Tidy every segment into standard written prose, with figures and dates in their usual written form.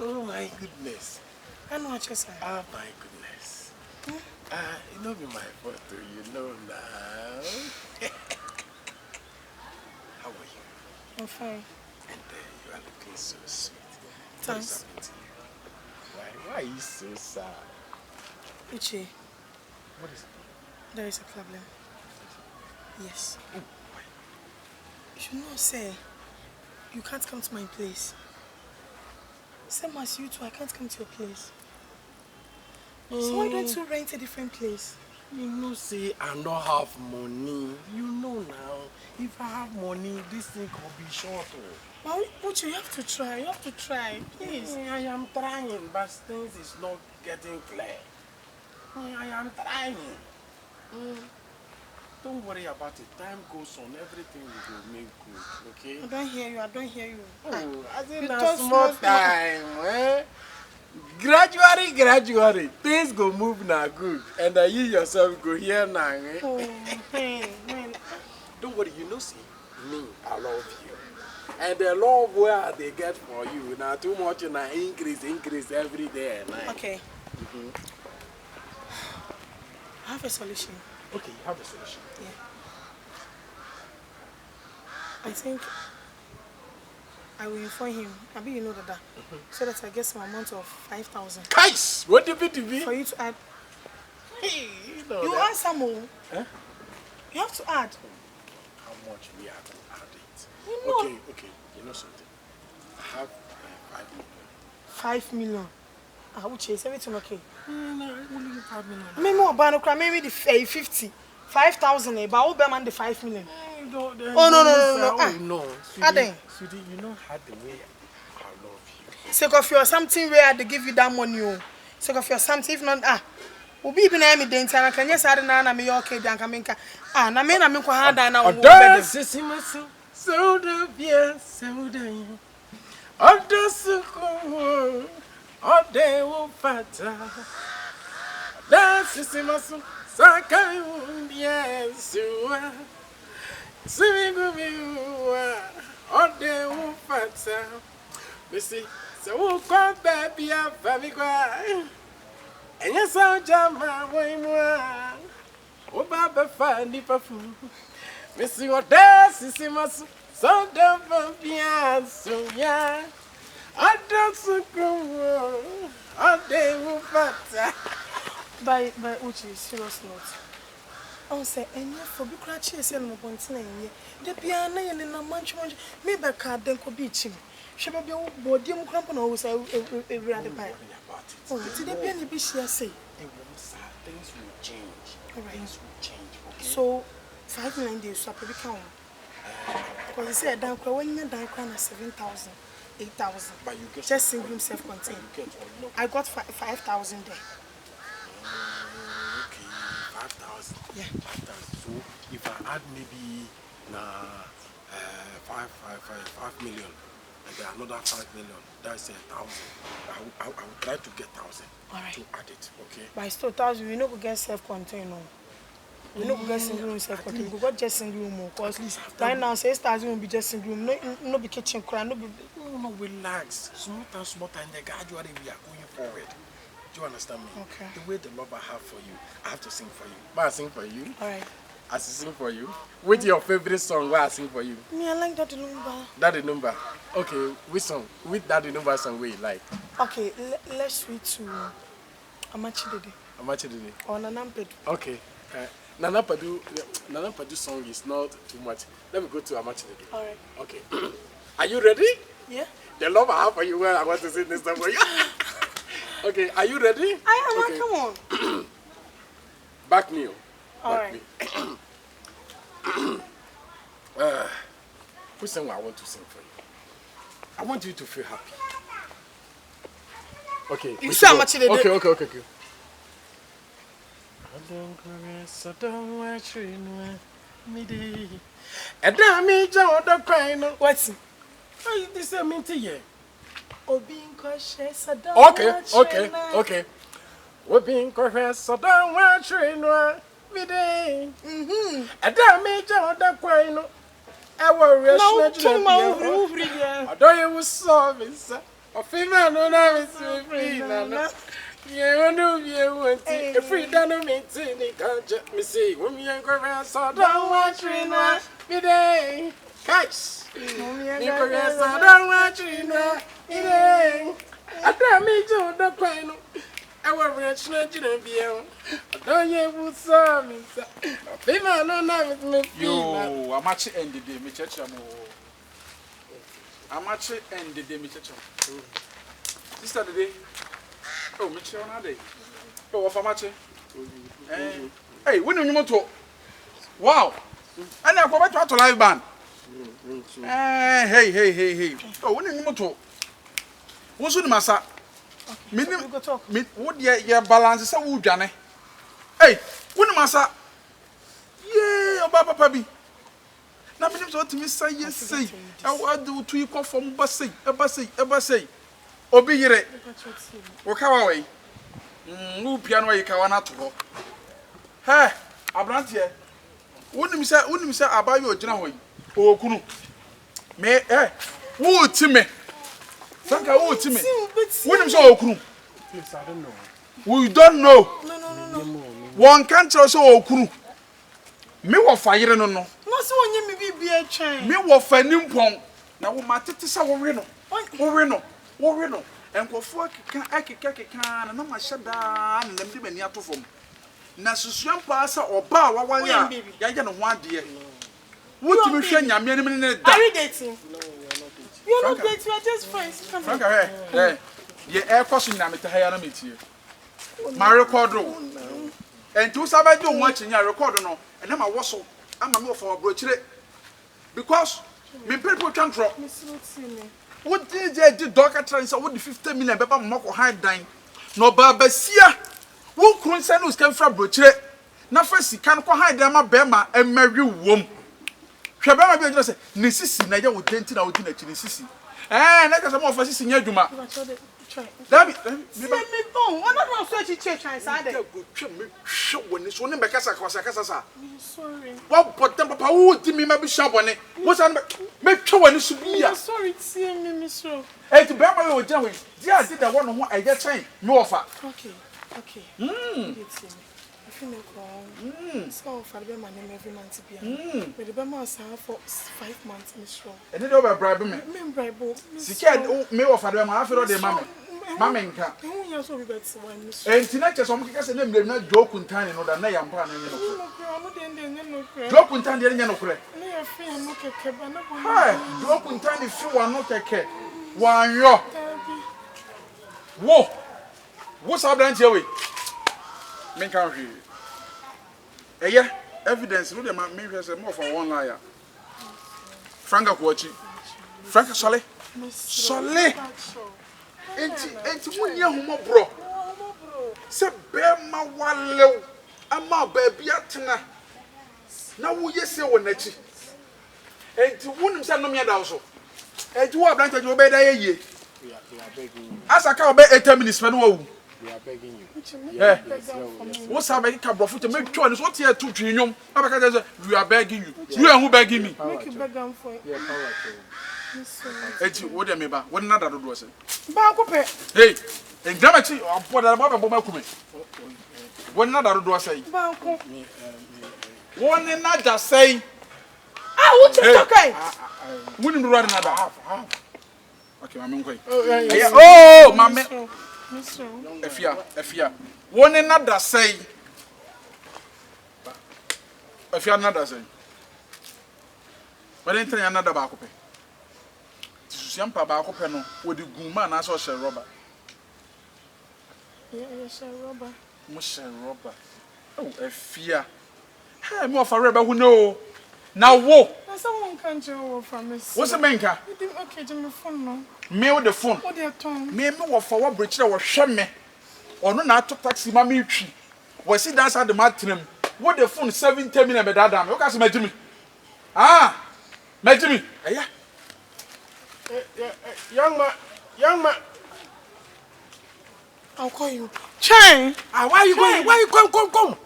Oh my goodness. I know what you say. Oh my goodness. It not be my fault, you know now. How are you? I'm fine. And you are looking so sweet. Thanks. What is happening to you? Why are you so sad? Uche, What is it? there is a problem. Yes. Oh, why? You should not say you can't come to my place. Same as you too, I can't come to your place. So why don't you rent a different place? You know, say I don't have money. You know now. If I have money, this thing could be short. Well, Uche, you have to try. You have to try, please. I am trying, but things is not getting clear. I am trying. Don't worry about it. Time goes on, everything will make good, okay? I don't hear you. I don't hear you. Oh, I think You that's talk small small. time, eh? Gradually, things go move now good. And you yourself go here now, eh? Oh, man. Don't worry, you know, see, me, I love you. And the love where they get for you, now too much and increase every day and night. Okay. I have a solution. Okay, you have a solution. Yeah. I think I will inform him. I mean, you know that. So that I get some amount of 5,000. Guys, what do you For you to add. Hey, you know You that. add some more. Huh? You have to add. How much we are to add it? You know. Okay, you know something? I have 5 million. I will chase everything okay. No, only 5 million. Maybe more, but maybe the 50. 5,000, but I will bear man the 5 million. No. Oh, no. Aden. Sweetie, you know how the way I love you. Sake of your something where they give you that money. Oh. Sake of your something, if not, will be even me dent and I can just add an me okay, dan Kaminka. Na me na me ko hada na wo bed. So the beer, so the Odosuko, Ode wo fata. That's Simasu, Sakai Biesua. Swingumua, Ode wo fata. Missy, so call baby a famigua. And yes, I'll jama way more. Oh, Baba Fanny Pafu. Missy, what does Simasu? So don't be so yeah. I don't go. I will fat. By Uche, serious note. I say, and you for be cratches and no the piano and in a munch. Maybe a card then could beat him. She may be old body crampon or say, every other pie. Oh, to the penny be she say. Things will change. Things will change. Okay. So, 5 million days, so I probably count. Because you say, down when you're down 7,000, 8,000. But you get just single room self contained. I got 5,000 there. Okay, 5,000. Yeah. 5,000. So if I add maybe 5 million and then another 5 million, that's 1,000. I will try to get 1,000. All right. To add it, okay? But it's 2,000. We don't get self contained. No. We don't get single room self contained. We got just single room. Because right now, 6,000 will be just single room. No be kitchen cry. No, relax. Small time. The gradually we are going forward. Do you understand me? Okay. The way the love I have for you, I have to sing for you. But I sing for you. All right. I sing for you. What's your favorite song? Why I sing for you? Me, I like that number. Daddy number. Okay, which song? Which Daddy number song we like? Okay, let's switch to Amachidede. Amachidede. Or Nanampedu. Okay. Nana Padu song is not too much. Let me go to Amachidede. All right. Okay. Are you ready? Yeah. The love I have for you, well, I want to sing this song for you. Okay, are you ready? I am. Okay. Come on. Back me. All right. Which song I want to sing for you? I want you to feel happy. Okay. You say Amachidede. Okay. What's this? I mean to you. Okay. We're being correct, so don't watch me day. And that made you the queen. I will rush no, I don't even saw me, sir. A female, no, now it's free. Yeah, no, you want a free done maintain the country. Me say, when you go around, so don't watch me now. Me day, catch. You go around, so don't watch me now. Me day. I tell me to the point. I will reach Nigeria beyond. Don't you will saw me, sir. A female, no, now it's me. Yo, I'm actually ended the me church. I'm actually ended the me church. Sister today. Oh, me church on day. Oh, what for match? Hey, when you want to? Wow. And I go back to live band. Hey. Oh, when you want to? What's the massa? Me what your balance is a wood, Johnny. Hey, when the massa? Yeah, Papa B. Now, me what to me say yes, say. I will do to you come from Bassy, a Bassy. Obi here. Wakawa way. Piano you can to go. Hey, Abrantia. Wouldn't say about your general. Oh, Kunu. Me, woo to me. Franka, woo to me. Wouldn't say Okunu. Please, I don't know. We don't know. No. One can't also Okunu. Me wa fire no. No, so when you be a chain. Me wa fanim pon. Na wo matete sa wo we no. And go for can na ma shada na dem de mani ato fom. Na susuan pa sa oba wa ya no ho ade. What you hwe nyame ne ne da. Are you dating? No, you're not dating. You're just friends. Franka, hey. Ye air question na meta haya na metie. My record ro. And to sabe do watching your record no. And am I was so am me for brochire. Because me people can drop. What did the doctor try say what the 50 million beba mako high dine. No babasia. Wo krunsa no scan fra brochire. Na fa sika no high dine ma bema e marry wom. Hwe bema bi just say ne sisi na ye wo denti na wo di na chi ne sisi. Na ka say mo fa sisi nya adwuma. Dabi, me phone. What not so Cheait inside there. Me show when this one be kasa sa. Sorry. What but them papa who di me ma be sha bone. Mo san me twa wani su bia. Sorry, see me, Miss Ro. Eh to be ma we oja we. Dia did that one ho eje chen me offer. Okay. I feel like so for the man every month be. But the man for 5 months, Miss Ro. And it over bribe me. Me bribe. Sika me offer them ma afero de mama. Mama nka. You so be better one, Miss. Enti na chese omkeka se na mlem na joke ntane no da na ya mpa na nyi no. No de Joke ntane de nya no kure. Na ya fi no keke ba na bo. Hi, joke ntane fi wa no keke. Wan yo. Wo sa branch we. Men kan hwe. Evidence no de ma me hwe se more for one liar. Franka Kuachi. Franka Sole. Enti munye humo bro. Se be ma walew ama ba bia tena. Na wo yese wo nachi. Enti wonim se no me da so. Enti wo branch wo be da ye. We are begging you. Asaka wo be 8 minutes fe no wo. We are begging you. What's happening? Cabrofoot to make sure it's what here to Trinum. We are begging you. You are who begging me. Make you beg them for. Yeah, power to. Eti, what do you mean? What another do say? Banko Hey, and Grammachi, I'll put a baba bomba. What another do say? Banko. One another say. Ah, what is okay? Wouldn't run another half. Okay, I'm going. Oh, mamma. Efia. One another say. Efia another say. But then tell another back up. Siampa back up no. With the guma na so share rubber. Yeah, share rubber. Mo share rubber. Oh, Efia. Hey, mo for rubber who know. Now wo. Someone can join from me. What's the menka? Okay, give me phone no. Me with the phone. What they tongue? Me wo for what bridge wo hwe me. Ono na to taxi ma me twi. We see dance at the matrim. What the phone 7-10 minutes be that damn. You can see Majimi. Majimi. Yeah. Young man. I'll call you. Cheait. Why you going? Why you come?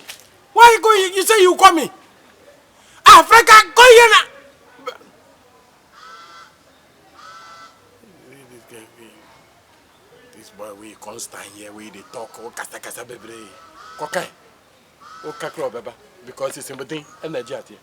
Why you going? You say you coming? Franka, go here. This boy we constant here, we they talk, oh kasa baby. Okay. Oh kakro baba, because it's something energy at here.